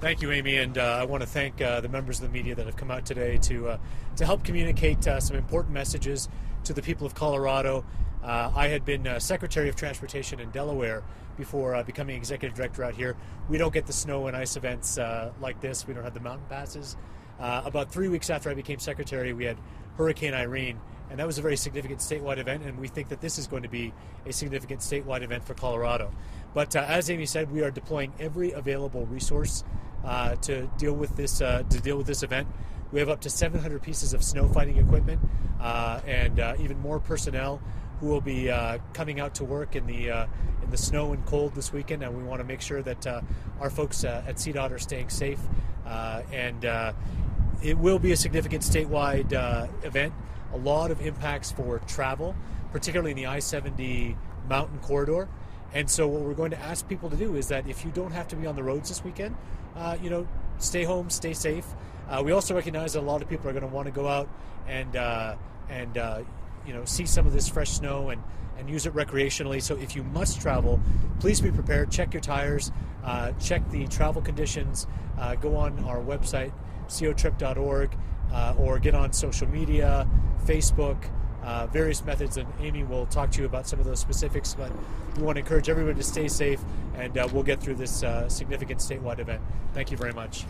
Thank you, Amy, and I want to thank the members of the media that have come out today to help communicate some important messages to the people of Colorado. I had been Secretary of Transportation in Delaware before becoming Executive Director out here. We don't get the snow and ice events like this. We don't have the mountain passes. About 3 weeks after I became Secretary, we had Hurricane Irene, and that was a very significant statewide event, and we think that this is going to be a significant statewide event for Colorado. But as Amy said, we are deploying every available resource to deal with this event. We have up to 700 pieces of snow fighting equipment and even more personnel who will be coming out to work in the snow and cold this weekend, and we want to make sure that our folks at CDOT are staying safe. It will be a significant statewide event. A lot of impacts for travel, particularly in the I-70 mountain corridor. And so what we're going to ask people to do is that if you don't have to be on the roads this weekend, stay home, stay safe. We also recognize that a lot of people are going to want to go out and see some of this fresh snow and use it recreationally. So if you must travel, please be prepared. Check your tires, check the travel conditions, go on our website, cotrip.org, or get on social media, Facebook, various methods, and Amy will talk to you about some of those specifics, but we want to encourage everyone to stay safe, and we'll get through this significant statewide event. Thank you very much.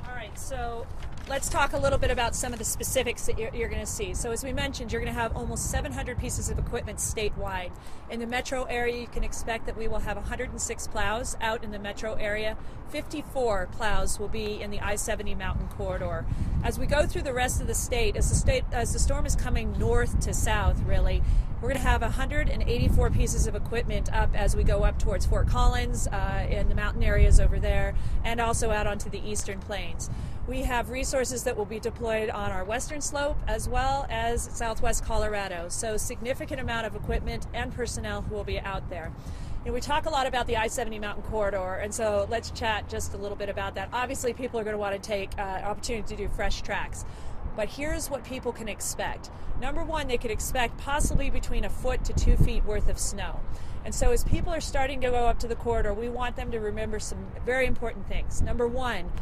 All right, so let's talk a little bit about some of the specifics that you're going to see. So as we mentioned, you're going to have almost 700 pieces of equipment statewide. In the metro area, you can expect that we will have 106 plows out in the metro area. 54 plows will be in the I-70 mountain corridor. As we go through the rest of the state, as the storm is coming north to south, really, we're going to have 184 pieces of equipment up as we go up towards Fort Collins in the mountain areas over there, and also out onto the eastern plains. We have resources that will be deployed on our western slope as well as southwest Colorado. So significant amount of equipment and personnel who will be out there. We talk a lot about the I-70 mountain corridor, and so let's chat just a little bit about that. Obviously, people are going to want to take opportunity to do fresh tracks. But here's what people can expect. Number one, they could expect possibly between 1 foot to 2 feet worth of snow. And so as people are starting to go up to the corridor, we want them to remember some very important things. Number one,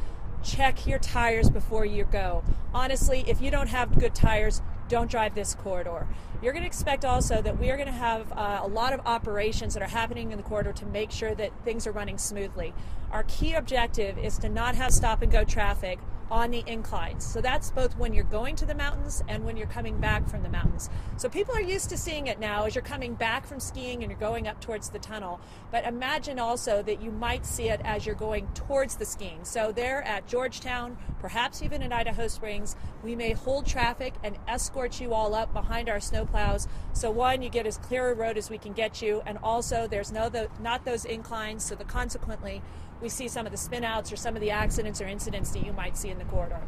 check your tires before you go. Honestly, if you don't have good tires, don't drive this corridor. You're going to expect also that we are going to have a lot of operations that are happening in the corridor to make sure that things are running smoothly. Our key objective is to not have stop and go traffic on the inclines. So that's both when you're going to the mountains and when you're coming back from the mountains. So people are used to seeing it now as you're coming back from skiing and you're going up towards the tunnel. But imagine also that you might see it as you're going towards the skiing. So there at Georgetown, perhaps even in Idaho Springs, we may hold traffic and escort you all up behind our snowplows. So one, you get as clear a road as we can get you, and also there's not those inclines, so consequently we see some of the spin outs or some of the accidents or incidents that you might see in the corridor.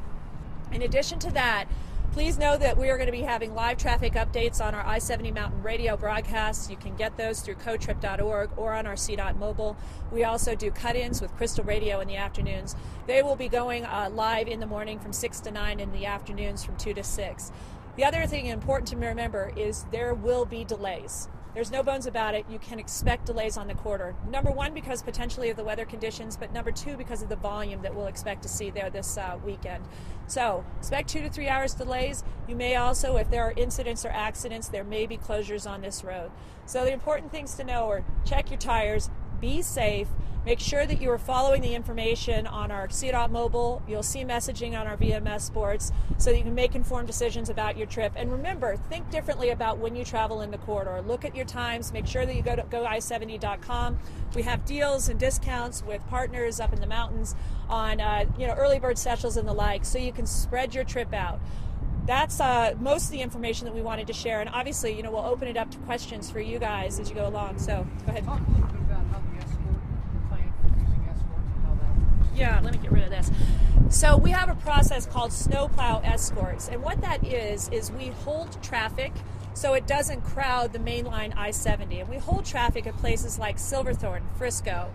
In addition to that, please know that we are going to be having live traffic updates on our I-70 Mountain radio broadcasts. You can get those through cotrip.org or on our CDOT mobile. We also do cut-ins with Crystal Radio in the afternoons. They will be going live in the morning from 6 to 9, in the afternoons from 2 to 6. The other thing important to remember is there will be delays. There's no bones about it. You can expect delays on the corridor. Number one, because potentially of the weather conditions, but number two, because of the volume that we'll expect to see there this weekend. So expect 2 to 3 hours delays. You may also, if there are incidents or accidents, there may be closures on this road. So the important things to know are check your tires, be safe, make sure that you are following the information on our CDOT mobile. You'll see messaging on our VMS boards so that you can make informed decisions about your trip. And remember, think differently about when you travel in the corridor. Look at your times. Make sure that you go to GoI70.com. We have deals and discounts with partners up in the mountains on early bird specials and the like, so you can spread your trip out. That's most of the information that we wanted to share. And obviously, we'll open it up to questions for you guys as you go along. So go ahead. Talk a little bit about how the escort plan for using escorts and how that works. Yeah, let me get rid of this. So we have a process called snowplow escorts, and what that is we hold traffic so it doesn't crowd the mainline I-70. And we hold traffic at places like Silverthorne, Frisco,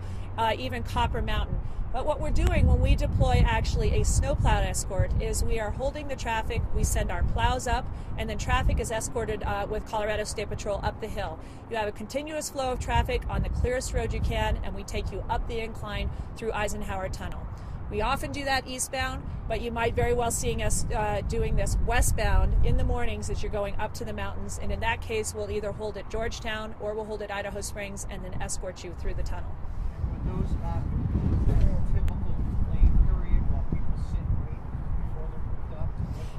even Copper Mountain. But what we're doing when we deploy actually a snowplow escort is we are holding the traffic, we send our plows up, and then traffic is escorted with Colorado State Patrol up the hill. You have a continuous flow of traffic on the clearest road you can, and we take you up the incline through Eisenhower Tunnel. We often do that eastbound, but you might very well seeing us doing this westbound in the mornings as you're going up to the mountains, and in that case we'll either hold at Georgetown or we'll hold at Idaho Springs and then escort you through the tunnel. And would those be a typical lane period while people sit and wait before they're hooked up?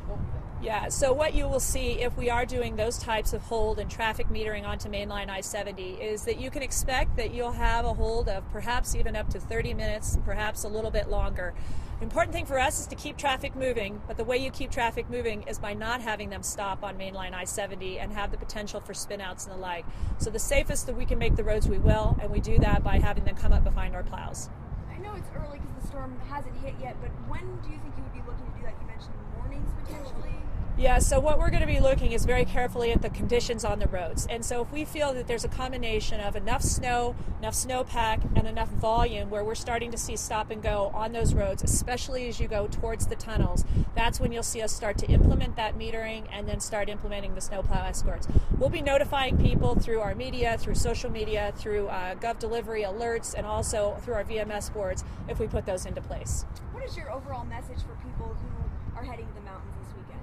What would that be? Yeah, so what you will see if we are doing those types of hold and traffic metering onto mainline I-70 is that you can expect that you'll have a hold of perhaps even up to 30 minutes, perhaps a little bit longer. The important thing for us is to keep traffic moving, but the way you keep traffic moving is by not having them stop on mainline I-70 and have the potential for spinouts and the like. So the safest that we can make the roads we will, and we do that by having them come up behind our plows. I know it's early because the storm hasn't hit yet, but when do you think you would be looking to do that? You mentioned mornings potentially. Yeah, so what we're going to be looking is very carefully at the conditions on the roads. And so if we feel that there's a combination of enough snow, enough snowpack, and enough volume where we're starting to see stop and go on those roads, especially as you go towards the tunnels, that's when you'll see us start to implement that metering and then start implementing the snowplow escorts. We'll be notifying people through our media, through social media, through Gov Delivery alerts, and also through our VMS boards if we put those into place. What is your overall message for people who are heading to the mountains this weekend?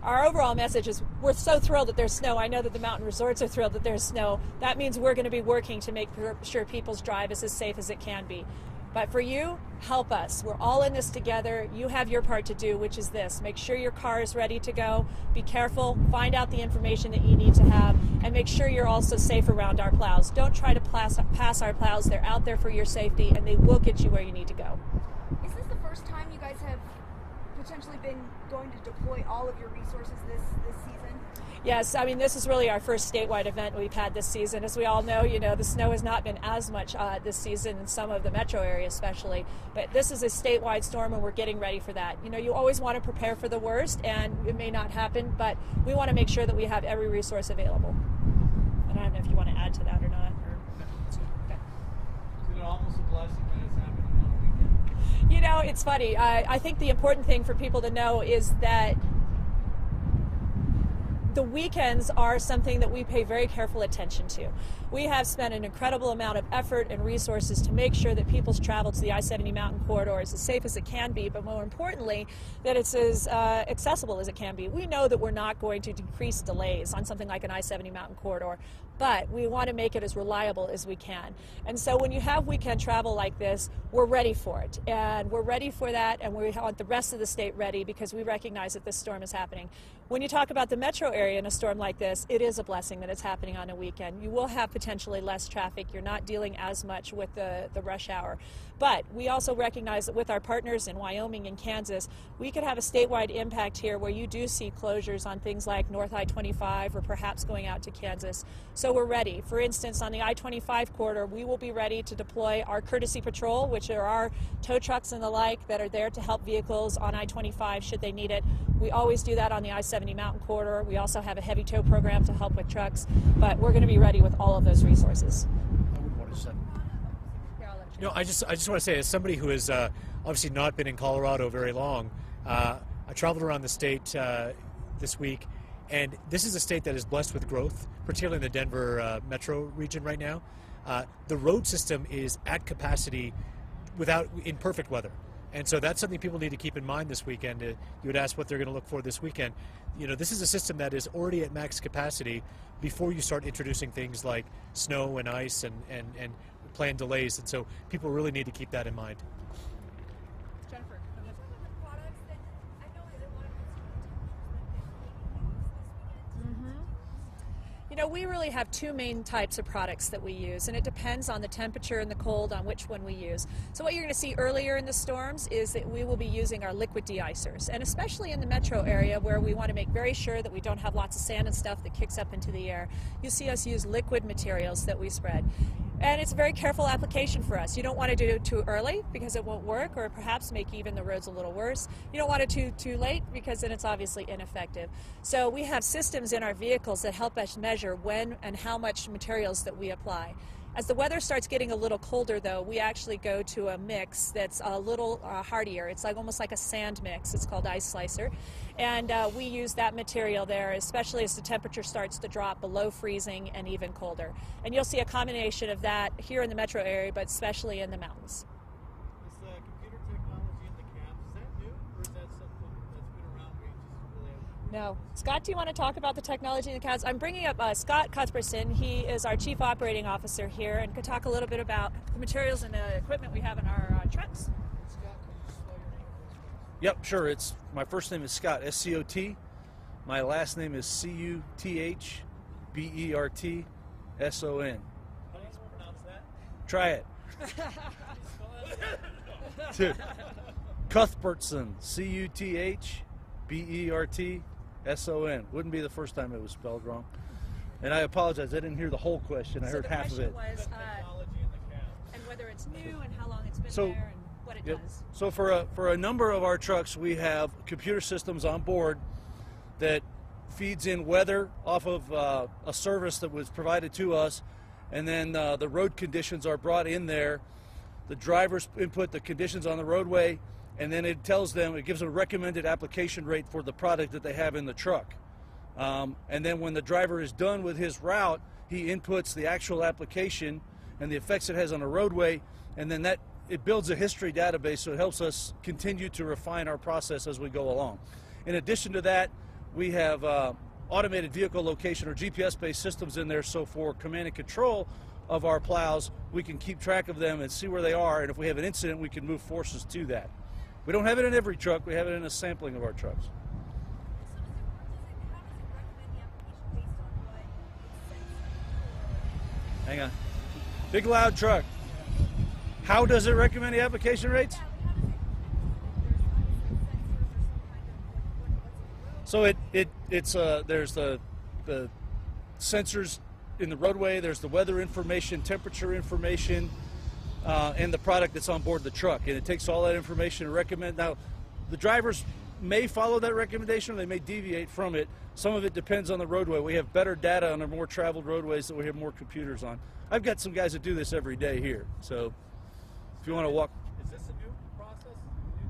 Our overall message is we're so thrilled that there's snow. I know that the mountain resorts are thrilled that there's snow. That means we're going to be working to make sure people's drive is as safe as it can be. But for you, help us. We're all in this together. You have your part to do, which is this. Make sure your car is ready to go. Be careful. Find out the information that you need to have. And make sure you're also safe around our plows. Don't try to pass our plows. They're out there for your safety, and they will get you where you need to go. Is this the first time you guys have potentially been going to deploy all of your resources this season? Yes, I mean, this is really our first statewide event we've had this season. As we all know, the snow has not been as much this season in some of the metro areas especially, but this is a statewide storm and we're getting ready for that. You always want to prepare for the worst and it may not happen, but we want to make sure that we have every resource available. And I don't know if you want to add to that or not. Okay. Is it almost a blessing that it's happening on a weekend? It's funny. I think the important thing for people to know is that the weekends are something that we pay very careful attention to. We have spent an incredible amount of effort and resources to make sure that people's travel to the I-70 mountain corridor is as safe as it can be, but more importantly, that it's as accessible as it can be. We know that we're not going to decrease delays on something like an I-70 mountain corridor, but we want to make it as reliable as we can. And so when you have weekend travel like this, we're ready for it. And we're ready for that, and we want the rest of the state ready because we recognize that this storm is happening. When you talk about the metro area in a storm like this, it is a blessing that it's happening on a weekend. You will have potentially less traffic. You're not dealing as much with the rush hour. But we also recognize that with our partners in Wyoming and Kansas, we could have a statewide impact here where you do see closures on things like North I-25 or perhaps going out to Kansas. So we're ready. For instance, on the I-25 corridor, we will be ready to deploy our courtesy patrol, which are our tow trucks and the like that are there to help vehicles on I-25 should they need it. We always do that on the I-70 mountain corridor. We also have a heavy tow program to help with trucks, but we're going to be ready with all of those resources. I would want to say. I just want to say, as somebody who has obviously not been in Colorado very long, I traveled around the state this week, and this is a state that is blessed with growth, particularly in the Denver metro region right now. The road system is at capacity in perfect weather. And so that's something people need to keep in mind this weekend. You would ask what they're going to look for this weekend. This is a system that is already at max capacity before you start introducing things like snow and ice and planned delays. And so people really need to keep that in mind. Jennifer. Some of the products that I know that a lot of customers that use this weekend. We really have two main types of products that we use, and it depends on the temperature and the cold on which one we use. So what you're going to see earlier in the storms is that we will be using our liquid de-icers, and especially in the metro area where we want to make very sure that we don't have lots of sand and stuff that kicks up into the air. You'll see us use liquid materials that we spread. And it's a very careful application for us. You don't want to do it too early because it won't work, or perhaps make even the roads a little worse. You don't want it too late because then it's obviously ineffective. So we have systems in our vehicles that help us measure when and how much materials that we apply. As the weather starts getting a little colder, though, we actually go to a mix that's a little hardier. It's like almost like a sand mix. It's called ice slicer, and we use that material there, especially as the temperature starts to drop below freezing and even colder. And you'll see a combination of that here in the metro area, but especially in the mountains. Is the computer technology in the cabs, is that new, or is that something that's been around we just really haven't? No. Scott, do you want to talk about the technology in the cabs? I'm bringing up Scott Cuthbertson. He is our Chief Operating Officer here and could talk a little bit about the materials and the equipment we have in our trucks. Scott, can you spell your name for us, please? Yep, sure. It's my first name is Scott, S-C-O-T. My last name is C-U-T-H-B-E-R-T-S-O-N. How do you pronounce that? Try it. Cuthbertson, C-U-T-H-B-E-R-T-S-O-N. Wouldn't be the first time it was spelled wrong. And I apologize, I didn't hear the whole question. I heard half of it. So the question was, Technology in the cabs. and whether it's new and how long it's been So- there and what it Yep. does. So for a number of our trucks, we have computer systems on board that feeds in weather off of a service that was provided to us, and then the road conditions are brought in there. The drivers input the conditions on the roadway, and then it tells them, it gives them a recommended application rate for the product that they have in the truck. And then when the driver is done with his route, he inputs the actual application and the effects it has on the roadway, and then it builds a history database, so it helps us continue to refine our process as we go along. In addition to that, we have automated vehicle location or GPS-based systems in there, so for command and control of our plows, we can keep track of them and see where they are, and if we have an incident, we can move forces to that. We don't have it in every truck, we have it in a sampling of our trucks. So how does it recommend the application based on what it says? Hang on. Big loud truck. How does it recommend the application rates? Yeah, but how does it there's obviously sensors or some kind of what's in the road? There's the sensors in the roadway, there's the weather information, temperature information, and the product that's on board the truck, and it takes all that information to recommend. Now, the drivers may follow that recommendation, or they may deviate from it. Some of it depends on the roadway. We have better data on our more traveled roadways that we have more computers on. I've got some guys that do this every day here, so if you want to walk. Is this a new process?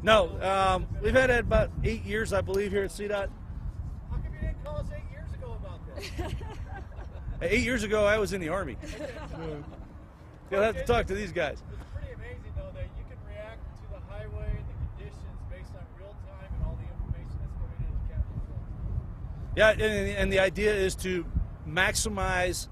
No, we've had it about 8 years, I believe, here at CDOT. How come you didn't call us 8 years ago about this? 8 years ago, I was in the Army. You'll have to talk to these guys. It's pretty amazing, though, that you can react to the highway and the conditions based on real time and all the information that's coming into Captain Phillips. Yeah, and the idea is to maximize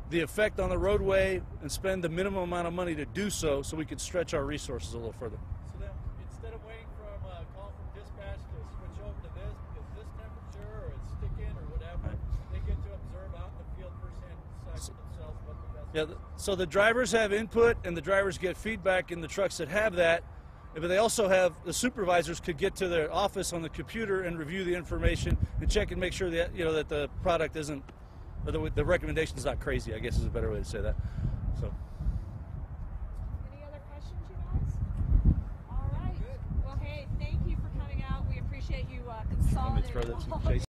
the effect on the roadway and spend the minimum amount of money to do so, so we can stretch our resources a little further. So then, instead of waiting from a call from dispatch to switch over to this because this temperature or it's sticking or whatever, they get to observe out in the field firsthand and decide for themselves what the best. Yeah, so the drivers have input and the drivers get feedback in the trucks that have that, but they also have, the supervisors could get to their office on the computer and review the information and check and make sure that, that the product isn't, or the recommendation is not crazy, I guess is a better way to say that. So. Any other questions, you guys? All right. Well, hey, thank you for coming out. We appreciate you Let me consolidating throw that to all Jason.